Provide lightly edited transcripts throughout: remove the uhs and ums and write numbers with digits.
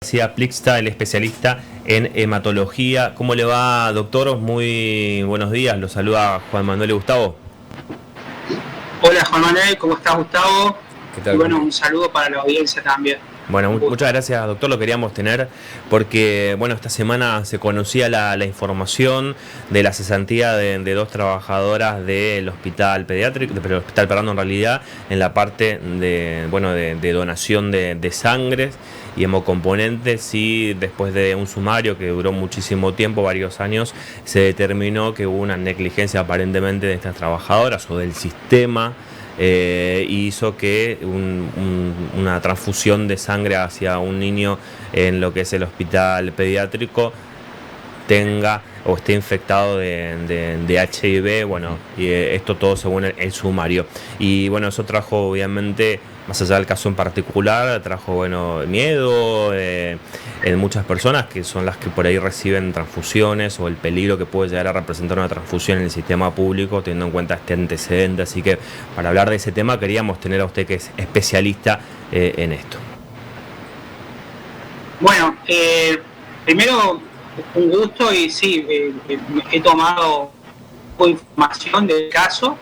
García Plixta, el especialista en hematología. ¿Cómo le va, doctor? Muy buenos días. Lo saluda Juan Manuel y Gustavo. Hola Juan Manuel, ¿cómo estás, Gustavo? ¿Qué Y tal? bueno, un saludo para la audiencia también. Bueno, Un gusto. muchas gracias, doctor. Lo queríamos tener porque, bueno, esta semana se conocía la información de la cesantía de dos trabajadoras del hospital pediátrico, del hospital, perdón, en realidad, en la parte de, bueno, de donación de sangre y hemocomponentes, y después de un sumario que duró muchísimo tiempo, varios años, se determinó que hubo una negligencia aparentemente de estas trabajadoras o del sistema. Hizo que una transfusión de sangre hacia un niño en lo que es el hospital pediátrico tenga o esté infectado de HIV, bueno, y esto todo según el sumario. Y bueno, eso trajo obviamente, más allá del caso en particular, trajo, bueno, miedo en muchas personas que son las que por ahí reciben transfusiones, o el peligro que puede llegar a representar una transfusión en el sistema público, teniendo en cuenta este antecedente. Así que para hablar de ese tema queríamos tener a usted, que es especialista en esto. Bueno, primero un gusto y sí, he tomado información del caso.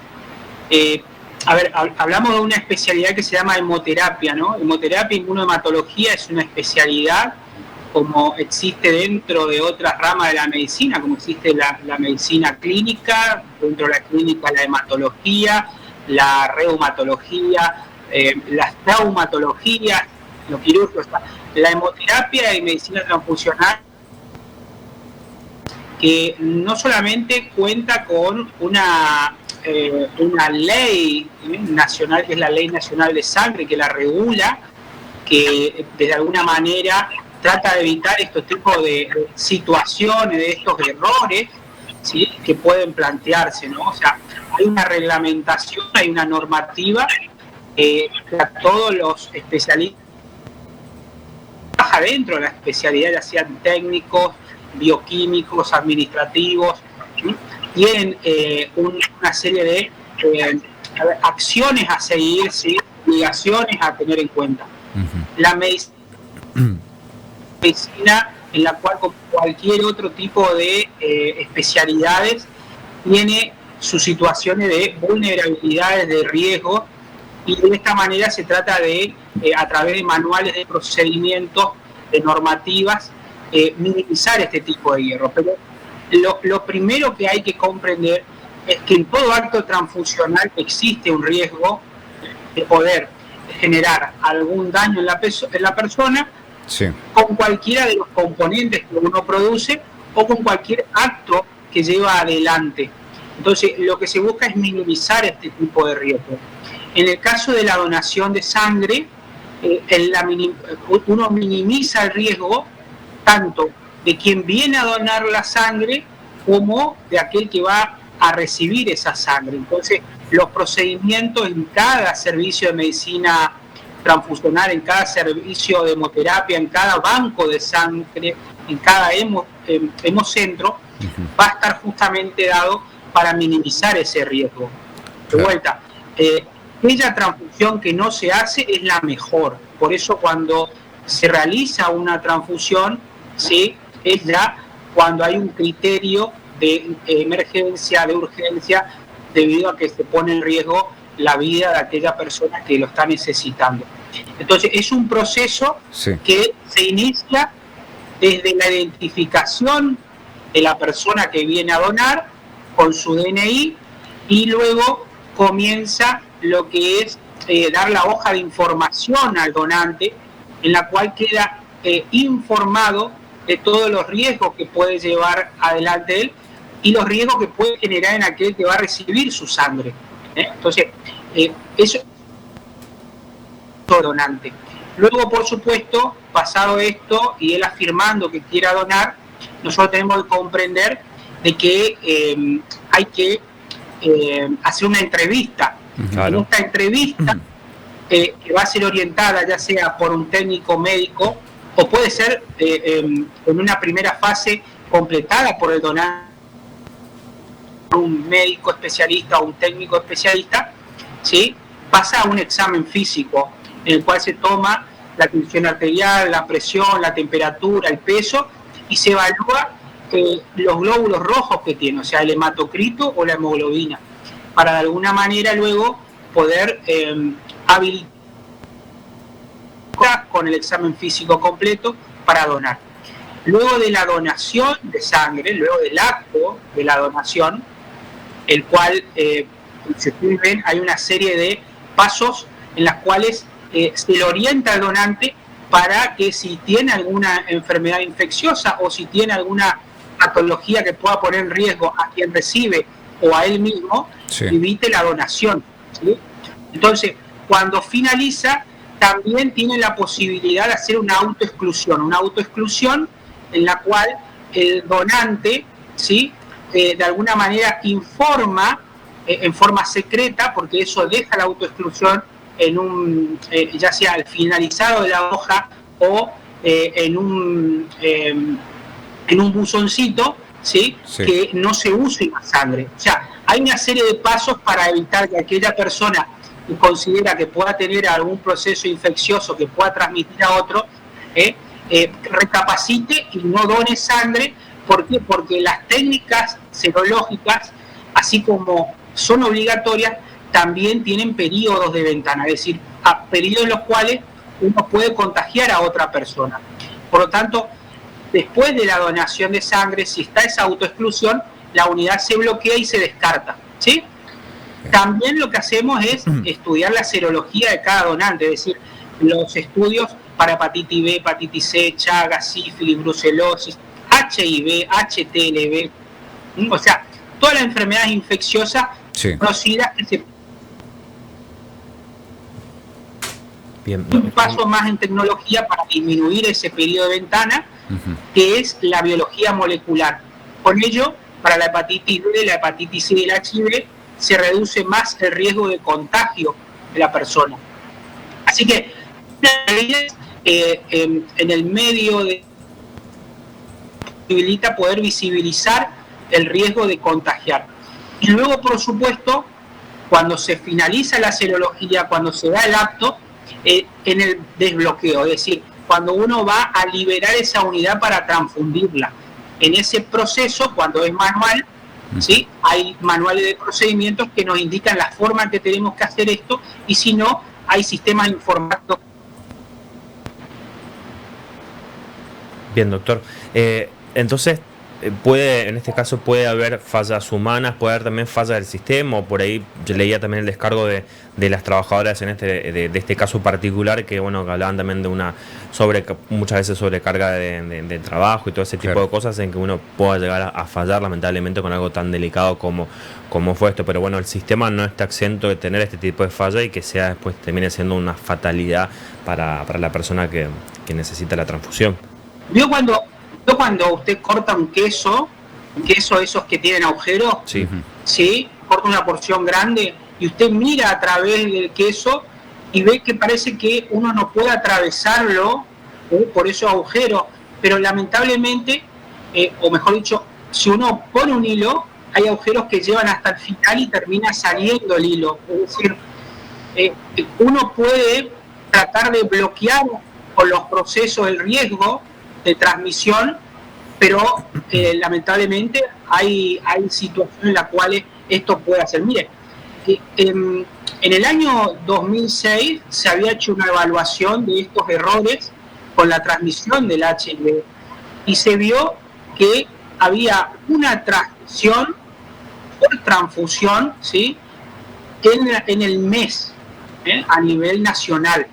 A ver, hablamos de una especialidad que se llama hemoterapia, ¿no? Hemoterapia, inmunohematología es una especialidad como existe dentro de otras ramas de la medicina, como existe la medicina clínica, dentro de la clínica la hematología, la reumatología, las traumatologías, los quirúrgicos, la hemoterapia y medicina transfusional, que no solamente cuenta con una ley nacional, que es la Ley Nacional de Sangre, que la regula, que de alguna manera trata de evitar estos tipos de situaciones, de estos errores, ¿sí?, que pueden plantearse, ¿no? O sea, hay una reglamentación, hay una normativa que a todos los especialistas dentro de la especialidad, ya sean técnicos, bioquímicos, administrativos, ¿sí?, tienen una serie de acciones a seguir, ¿sí?, obligaciones a tener en cuenta. La medicina en la cual, como cualquier otro tipo de especialidades, tiene sus situaciones de vulnerabilidades, de riesgo, y de esta manera se trata de, a través de manuales de procedimientos, de normativas, minimizar este tipo de hierro. Pero lo primero que hay que comprender es que en todo acto transfusional existe un riesgo de poder generar algún daño en la persona, sí, con cualquiera de los componentes que uno produce o con cualquier acto que lleva adelante. Entonces, lo que se busca es minimizar este tipo de riesgo. En el caso de la donación de sangre, uno minimiza el riesgo tanto de quien viene a donar la sangre como de aquel que va a recibir esa sangre. Entonces, los procedimientos en cada servicio de medicina transfusional, en cada servicio de hemoterapia, en cada banco de sangre, en cada hemocentro, va a estar justamente dado para minimizar ese riesgo. De vuelta, aquella transfusión que no se hace es la mejor. Por eso cuando se realiza una transfusión, ¿sí?, es ya cuando hay un criterio de emergencia, de urgencia, debido a que se pone en riesgo la vida de aquella persona que lo está necesitando. Entonces, es un proceso, sí, que se inicia desde la identificación de la persona que viene a donar con su DNI, y luego comienza lo que es dar la hoja de información al donante, en la cual queda informado de todos los riesgos que puede llevar adelante él y los riesgos que puede generar en aquel que va a recibir su sangre. Entonces, eso es donante. Luego, por supuesto, pasado esto y él afirmando que quiera donar, nosotros tenemos que comprender de que hay que hacer una entrevista. Claro. En esta entrevista, que va a ser orientada ya sea por un técnico médico o puede ser en una primera fase completada por el donante, un médico especialista o un técnico especialista, ¿sí?, pasa a un examen físico en el cual se toma la tensión arterial, la presión, la temperatura, el peso, y se evalúa los glóbulos rojos que tiene, o sea, el hematocrito o la hemoglobina, para de alguna manera luego poder habilitar con el examen físico completo para donar. Luego de la donación de sangre, luego del acto de la donación, el cual, si ustedes ven, hay una serie de pasos en las cuales se le orienta al donante para que si tiene alguna enfermedad infecciosa o si tiene alguna patología que pueda poner en riesgo a quien recibe o a él mismo, evite la donación, ¿sí? Entonces, cuando finaliza, también tiene la posibilidad de hacer una autoexclusión en la cual el donante, ¿sí?, de alguna manera informa en forma secreta, porque eso deja la autoexclusión en un, ya sea al finalizado de la hoja o en un buzoncito, ¿sí?, que no se use más sangre. O sea, hay una serie de pasos para evitar que aquella persona que considera que pueda tener algún proceso infeccioso que pueda transmitir a otro, recapacite y no done sangre. ¿Por qué? Porque las técnicas serológicas, así como son obligatorias, también tienen periodos de ventana, es decir, a periodos en los cuales uno puede contagiar a otra persona. Por lo tanto, después de la donación de sangre, si está esa autoexclusión, la unidad se bloquea y se descarta, ¿sí? También lo que hacemos es estudiar la serología de cada donante, es decir, los estudios para hepatitis B, hepatitis C, Chagas, sífilis, brucelosis, HIV, HTLV, o sea, todas las enfermedades infecciosas conocidas que se... Bien. Un paso más en tecnología para disminuir ese periodo de ventana, que es la biología molecular. Con ello, para la hepatitis B, la hepatitis C y el HIV, se reduce más el riesgo de contagio de la persona. Así que, en el medio de posibilita poder visibilizar el riesgo de contagiar. Y luego, por supuesto, cuando se finaliza la serología, cuando se da el acto, en el desbloqueo, es decir, cuando uno va a liberar esa unidad para transfundirla. En ese proceso, cuando es manual, ¿sí?, hay manuales de procedimientos que nos indican la forma en que tenemos que hacer esto, y si no, hay sistemas informáticos. Bien, doctor. Entonces, en este caso puede haber fallas humanas, puede haber también fallas del sistema, o por ahí yo leía también el descargo de las trabajadoras de este caso particular, que bueno, que hablaban también de una muchas veces sobrecarga de trabajo y todo ese tipo de cosas en que uno pueda llegar a fallar lamentablemente con algo tan delicado como fue esto. Pero bueno, el sistema no está exento de tener este tipo de falla y que sea después termine siendo una fatalidad para la persona que necesita la transfusión. Yo cuando usted corta un queso esos que tienen agujeros, ¿sí?, corta una porción grande y usted mira a través del queso y ve que parece que uno no puede atravesarlo por esos agujeros, pero lamentablemente, o mejor dicho, si uno pone un hilo, hay agujeros que llevan hasta el final y termina saliendo el hilo. Es decir, uno puede tratar de bloquear con los procesos el riesgo de transmisión, pero lamentablemente hay situaciones en las cuales esto puede hacer. Mire, en el año 2006 se había hecho una evaluación de estos errores con la transmisión del HIV y se vio que había una transmisión por transfusión, ¿sí?, en el mes, a nivel nacional.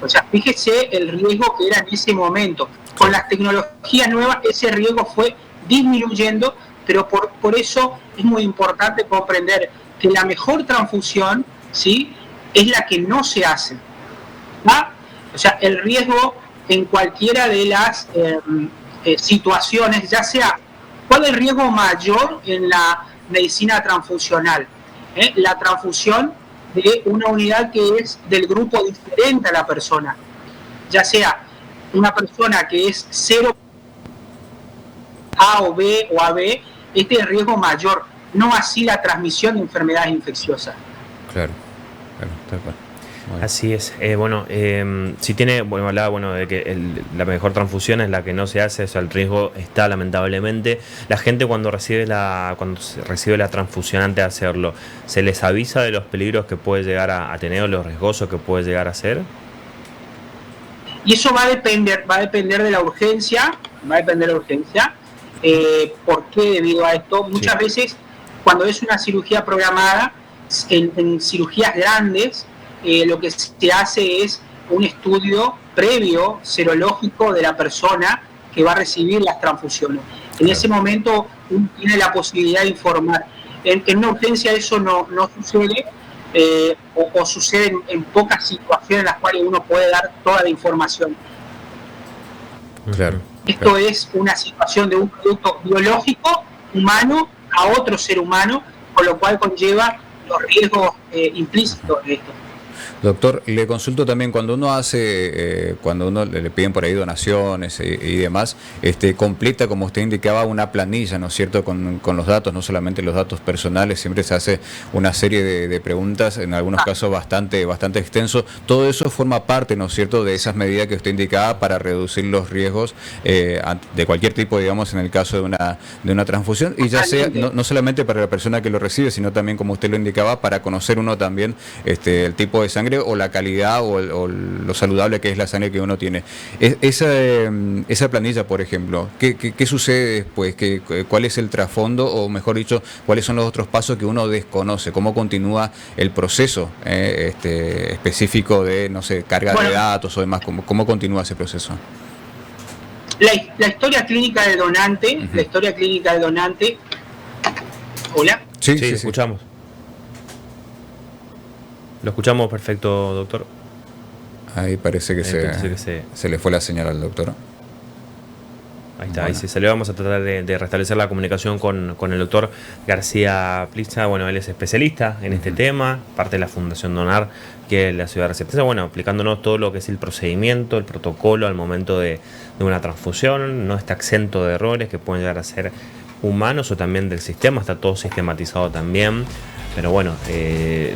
O sea, fíjese el riesgo que era en ese momento. Con las tecnologías nuevas ese riesgo fue disminuyendo, pero por eso es muy importante comprender que la mejor transfusión, ¿sí?, es la que no se hace, ¿va? O sea, el riesgo en cualquiera de las situaciones, ya sea, ¿cuál es el riesgo mayor en la medicina transfusional? La transfusión de una unidad que es del grupo diferente a la persona, ya sea una persona que es 0 A o B o AB, este es el riesgo mayor, no así la transmisión de enfermedades infecciosas. Claro, tal cual. Bueno. Así es. Si tiene, hablaba de que la mejor transfusión es la que no se hace, o sea, el riesgo está lamentablemente. La gente cuando recibe la transfusión antes de hacerlo, ¿se les avisa de los peligros que puede llegar a tener o los riesgosos que puede llegar a ser? Y eso va a depender de la urgencia, ¿por qué debido a esto? Muchas veces cuando es una cirugía programada, en cirugías grandes, lo que se hace es un estudio previo serológico de la persona que va a recibir las transfusiones. En ese momento uno tiene la posibilidad de informar. En una urgencia eso no sucede, o sucede en pocas situaciones en las cuales uno puede dar toda la información. Claro. Esto es una situación de un producto biológico humano a otro ser humano, con lo cual conlleva los riesgos implícitos de esto. Doctor, le consulto también, cuando uno le piden por ahí donaciones y demás, completa, como usted indicaba, una planilla, ¿no es cierto?, con los datos, no solamente los datos personales, siempre se hace una serie de preguntas, en algunos casos bastante extenso. Todo eso forma parte, ¿no es cierto?, de esas medidas que usted indicaba para reducir los riesgos de cualquier tipo, digamos, en el caso de una transfusión, y ya sea, no solamente para la persona que lo recibe, sino también, como usted lo indicaba, para conocer uno también el tipo de sangre o la calidad o lo saludable que es la sangre que uno tiene. Esa planilla, por ejemplo, ¿qué sucede después? ¿Cuál es el trasfondo, o mejor dicho, cuáles son los otros pasos que uno desconoce? ¿Cómo continúa el proceso específico de, no sé, carga de datos o demás? ¿Cómo continúa ese proceso? La historia clínica del donante, ¿Hola? Sí, escuchamos. Lo escuchamos perfecto, doctor. Ahí parece que se le fue la señal al doctor. Ahí está, ahí se le vamos a tratar de restablecer la comunicación con el doctor García Plicha. Él es especialista en este tema, parte de la Fundación Donar, que es la ciudad de Resistencia, explicándonos todo lo que es el procedimiento, el protocolo al momento de una transfusión. No está exento de errores que pueden llegar a ser humanos o también del sistema, está todo sistematizado también. Pero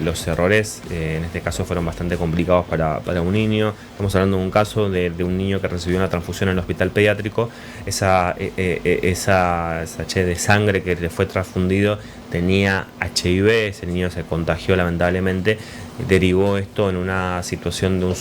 los errores en este caso fueron bastante complicados para un niño. Estamos hablando de un caso de un niño que recibió una transfusión en el hospital pediátrico. Esa H de sangre que le fue transfundido tenía HIV. Ese niño se contagió lamentablemente. Derivó esto en una situación de un